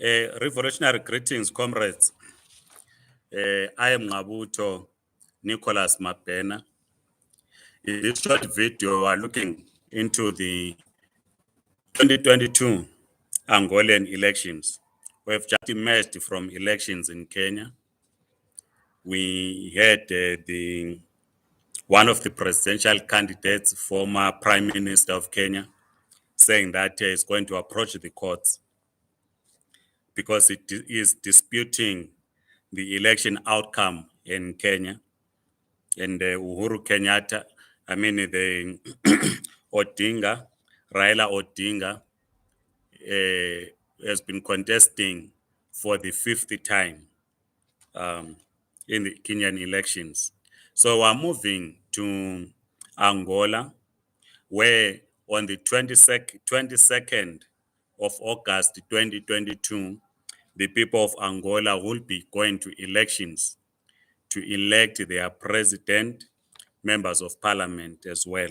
Revolutionary greetings, comrades. I am Ngabuto Nicholas Mapena. In this short video, we are looking into the 2022 Angolan elections. We have just emerged from elections in Kenya. We had one of the presidential candidates, former Prime Minister of Kenya, saying that he is going to approach the courts because it is disputing the election outcome in Kenya. And Uhuru Kenyatta, the Odinga, Raila Odinga, has been contesting for the fifth time in the Kenyan elections. So we're moving to Angola, where on the 22nd of August 2022, the people of Angola will be going to elections to elect their president, members of parliament as well.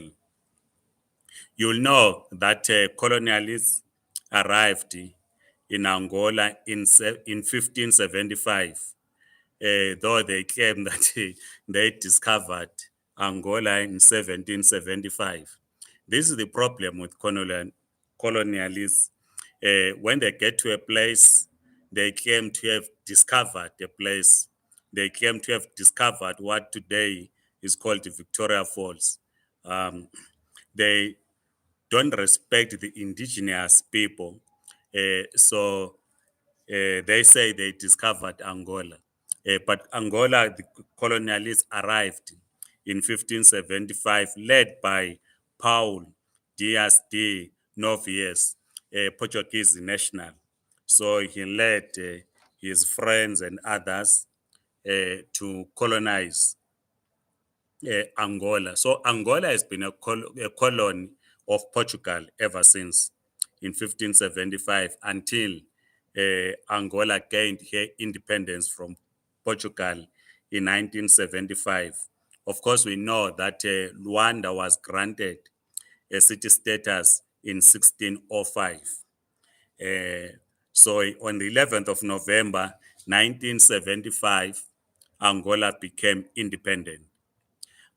You'll know that colonialists arrived in Angola in 1575, though they claim that they discovered Angola in 1775. This is the problem with colonialists. When they get to a place, they claim to have discovered a place. They claim to have discovered what today is called the Victoria Falls. They don't respect the indigenous people. So they say they discovered Angola. But Angola, the colonialists arrived in 1575, led by Paul Dias de Novaes, a Portuguese national. So he led his friends and others to colonize Angola. So Angola has been a colony of Portugal ever since in 1575 until Angola gained her independence from Portugal in 1975. Of course, we know that Luanda was granted a city status in 1605. So on the 11th of November 1975, Angola became independent.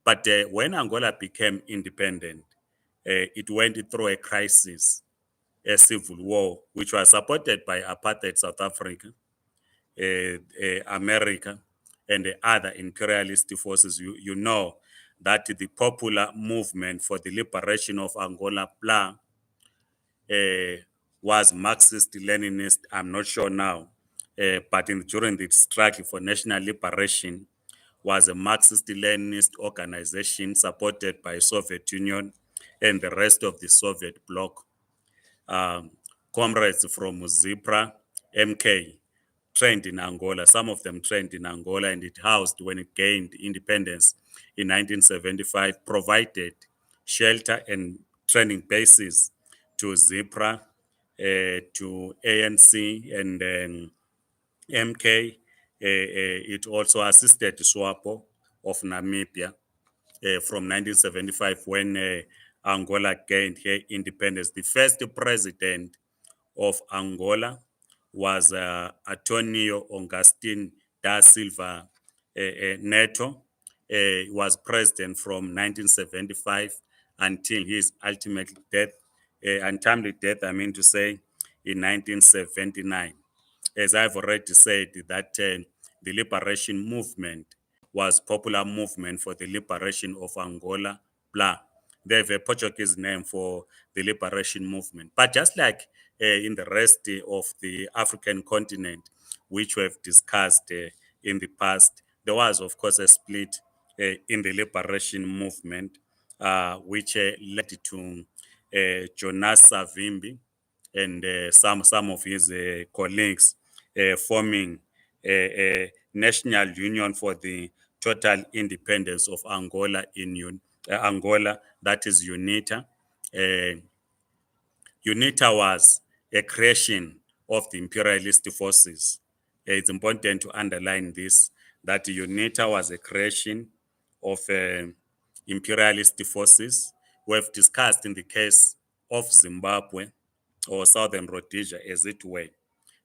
But when Angola became independent, it went through a crisis, a civil war, which was supported by apartheid South Africa, America, and the other imperialist forces. You know that the popular movement for the liberation of Angola, PLA, was Marxist-Leninist. I'm not sure now, but during the struggle for national liberation, was a Marxist-Leninist organization supported by Soviet Union and the rest of the Soviet bloc. Comrades from ZIPRA, MK, trained in Angola. Some of them trained in Angola, and it housed, when it gained independence in 1975, provided shelter and training bases to ZIPRA, to ANC, and then MK. It also assisted SWAPO of Namibia from 1975 when Angola gained her independence. The first president of Angola was Antonio Augustin da Silva Neto. He was president from 1975 until his ultimate death, untimely death, in 1979. As I've already said, that the liberation movement was popular movement for the liberation of Angola, blah. They have a Portuguese name for the liberation movement. But just like in the rest of the African continent, which we have discussed in the past, there was, of course, a split in the liberation movement, which led to Jonas Savimbi and some of his colleagues forming a national union for the total independence of Angola Angola, that is UNITA. UNITA was a creation of the imperialist forces. It's important to underline this, that UNITA was a creation of imperialist forces. We have discussed in the case of Zimbabwe, or Southern Rhodesia, as it were,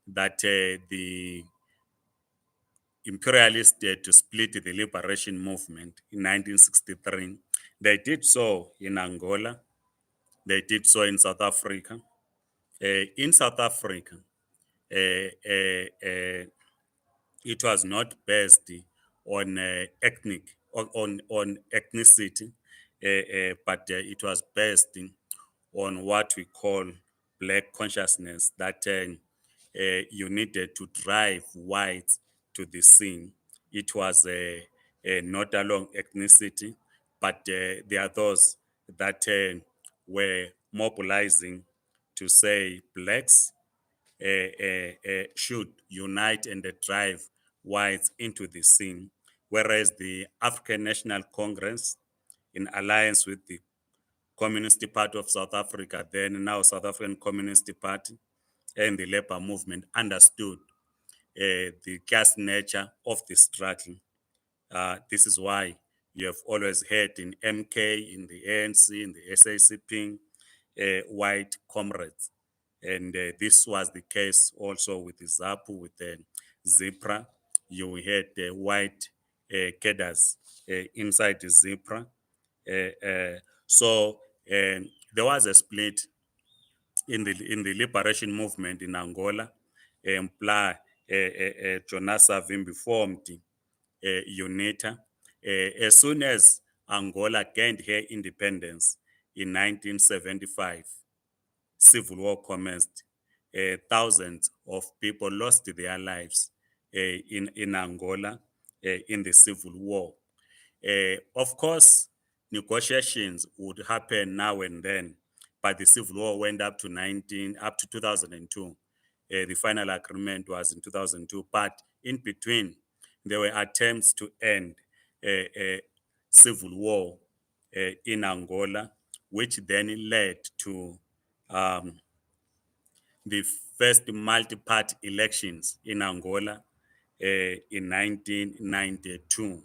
that the imperialists to split the liberation movement in 1963. They did so in Angola. They did so in South Africa. In South Africa, it was not based on on ethnicity, but it was based on what we call black consciousness, that you needed to drive whites to the scene. It was not along ethnicity, but there are those that were mobilizing to say blacks should unite and drive whites into the scene, whereas the African National Congress, in alliance with the Communist Party of South Africa, then now South African Communist Party, and the labor movement understood the gas nature of the struggle. This is why you have always heard in MK, in the ANC, in the SACP, white comrades. And this was the case also with the ZAPU, with the ZIPRA. You had white cadres inside the ZIPRA. So there was a split in the liberation movement in Angola. MPLA, Jonas Savimbi formed UNITA. As soon as Angola gained her independence in 1975, civil war commenced. Thousands of people lost their lives in Angola in the civil war. Of course, negotiations would happen now and then, but the civil war went up to 2002. The final agreement was in 2002, but in between, there were attempts to end civil war in Angola, which then led to um, the first multi-party elections in Angola in 1992.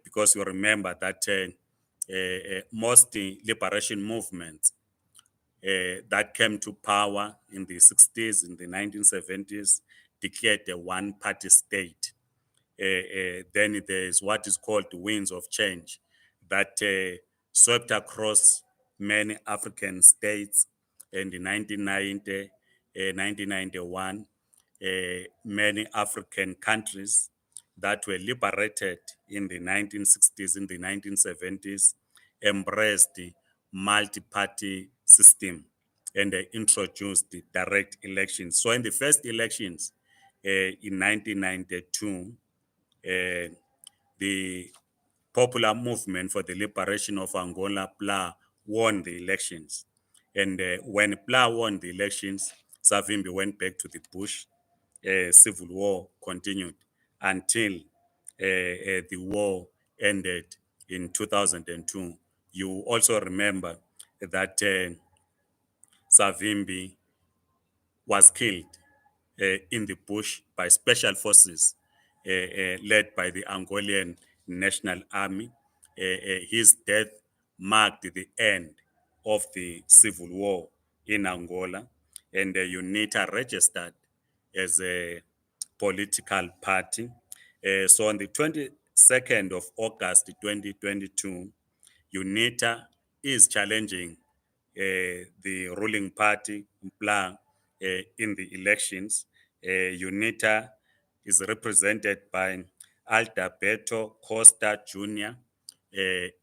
Because you remember that most liberation movements that came to power in the 60s, in the 1970s, declared a one-party state. Then there's what is called the winds of change that swept across many African states in the 1990, 1991, many African countries that were liberated in the 1960s, in the 1970s, embraced the multi-party system and they introduced the direct elections. So in the first elections in 1992, the Popular Movement for the Liberation of Angola, PLA, won the elections. And when PLA won the elections, Savimbi went back to the bush. Civil war continued until the war ended in 2002. You also remember that Savimbi was killed in the bush by special forces led by the Angolan National Army. His death marked the end of the civil war in Angola, and the UNITA registered as a political party. So on the 22nd of August 2022, UNITA is challenging the ruling party, MPLA, in the elections. UNITA is represented by Alberto Costa Jr.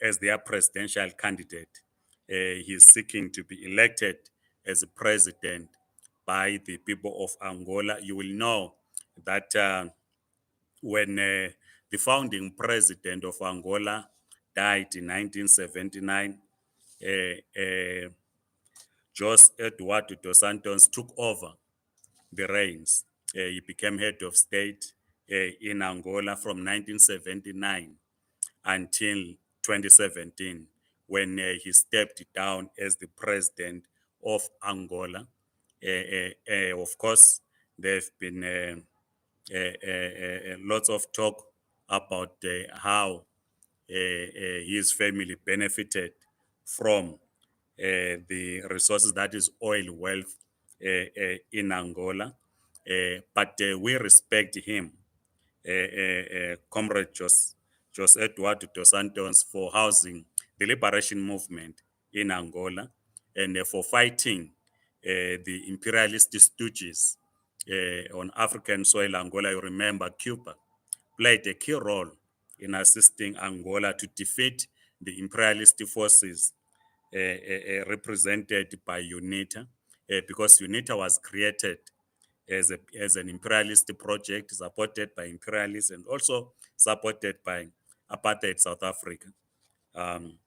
As their presidential candidate. He is seeking to be elected as president by the people of Angola. You will know that when the founding president of Angola died in 1979, Jose Eduardo dos Santos took over the reins. He became head of state in Angola from 1979 until 2017, when he stepped down as the president of Angola. Of course, there have been lots of talk about how his family benefited from the resources, that is oil wealth, in Angola, but we respect him, Comrade Jose Eduardo dos Santos, for housing the liberation movement in Angola and for fighting the imperialist stooges on African soil. Angola, you remember, Cuba played a key role in assisting Angola to defeat the imperialist forces represented by UNITA, because UNITA was created as an imperialist project supported by imperialists and also supported by apartheid South Africa. Um,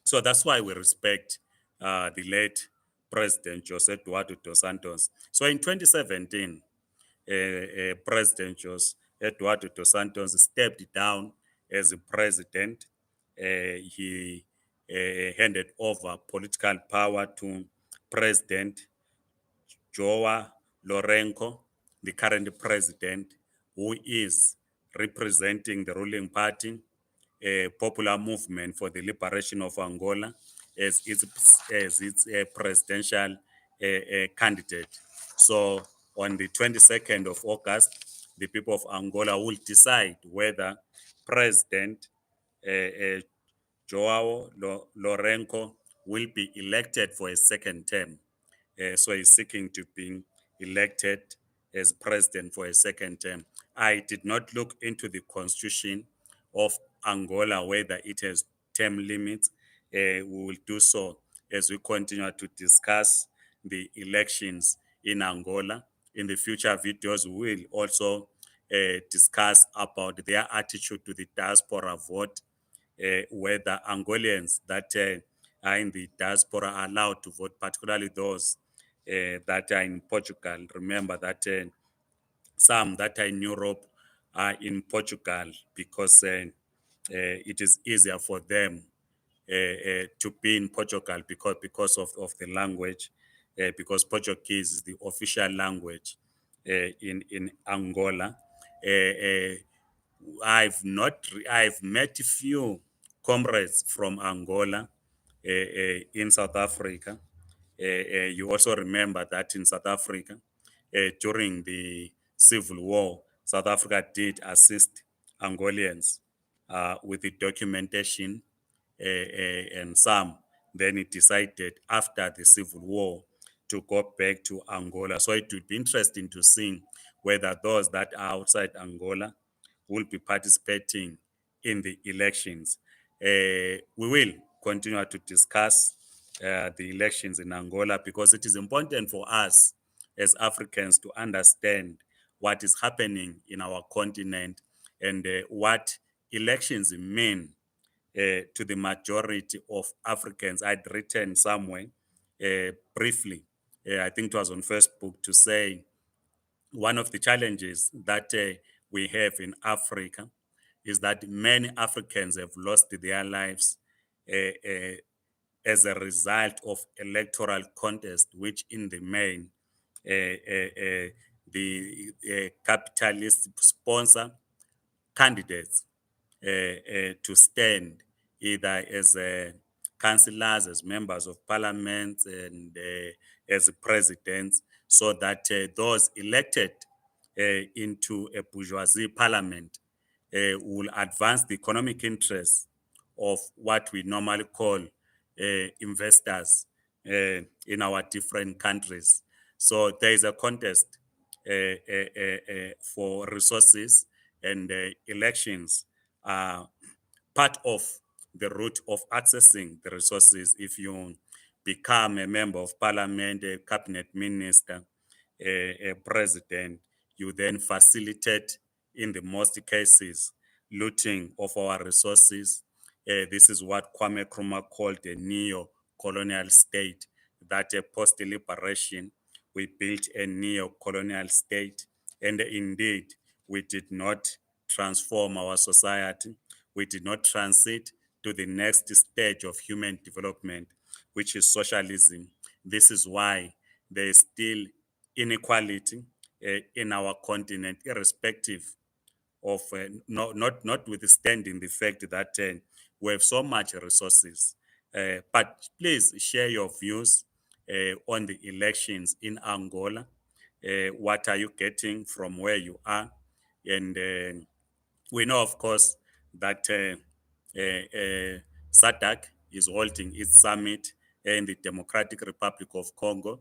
so that's why we respect the late President Jose Eduardo dos Santos. So in 2017, President Jose Eduardo dos Santos stepped down as a president. He handed over political power to President Joao Lourenco, the current president, who is representing the ruling party, a popular movement for the liberation of Angola, as its presidential candidate. So on the 22nd of August, the people of Angola will decide whether President uh, uh, Joao Lourenco will be elected for a second term. So he's seeking to be elected as president for a second term. I did not look into the constitution of Angola, whether it has term limits. We will do so as we continue to discuss the elections in Angola. In the future videos, we will also discuss about their attitude to the diaspora vote, whether Angolians that are in the diaspora are allowed to vote, particularly those that are in Portugal. Remember that some that are in Europe are in Portugal because it is easier for them to be in Portugal because of the language, because Portuguese is the official language in Angola. I've met a few comrades from Angola in South Africa. You also remember that in South Africa, during the Civil War, South Africa did assist Angolians with the documentation, and some. Then it decided after the Civil War to go back to Angola. So it would be interesting to see whether those that are outside Angola will be participating in the elections. We will continue to discuss the elections in Angola because it is important for us as Africans to understand what is happening in our continent and what elections mean to the majority of Africans. I'd written somewhere briefly, I think it was on Facebook, to say one of the challenges that we have in Africa is that many Africans have lost their lives as a result of electoral contest, which in the main the capitalist sponsor candidates to stand either as councillors, as members of parliament, and as presidents, so that those elected into a bourgeoisie parliament will advance the economic interests of what we normally call investors in our different countries. So there is a contest for resources, and elections are part of the route of accessing the resources. If you become a member of parliament, a cabinet minister, a president, you then facilitate, in the most cases, looting of our resources. This is what Kwame Nkrumah called a neo-colonial state, that post-liberation, we built a neo-colonial state, and indeed, we did not transform our society. We did not transit to the next stage of human development, which is socialism. This is why there is still inequality in our continent, irrespective of notwithstanding the fact that we have so much resources. But please share your views on the elections in Angola. What are you getting from where you are? And we know, of course, that SADC is holding its summit in the Democratic Republic of Congo.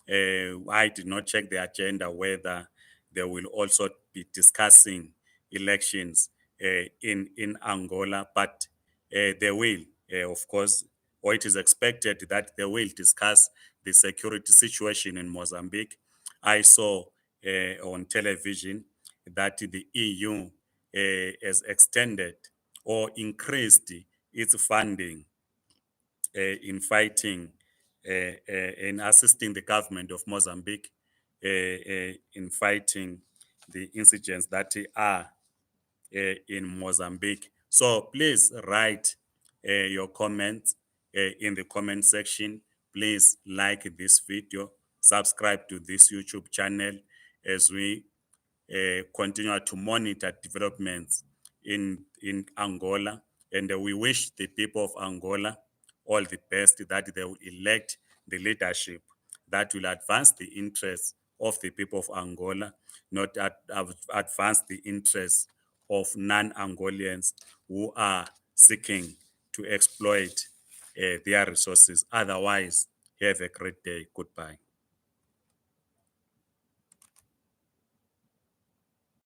I did not check the agenda whether they will also be discussing elections in Angola, but they will, of course, or it is expected that they will discuss the security situation in Mozambique. I saw on television that the EU has extended or increased its funding in fighting in assisting the government of Mozambique in fighting the insurgents that are in Mozambique. So please write your comments in the comment section. Please like this video, subscribe to this YouTube channel as we continue to monitor developments in Angola. And we wish the people of Angola all the best, that they will elect the leadership that will advance the interests of the people of Angola, not advance the interests of non-Angolians who are seeking to exploit their resources. Otherwise, have a great day. Goodbye.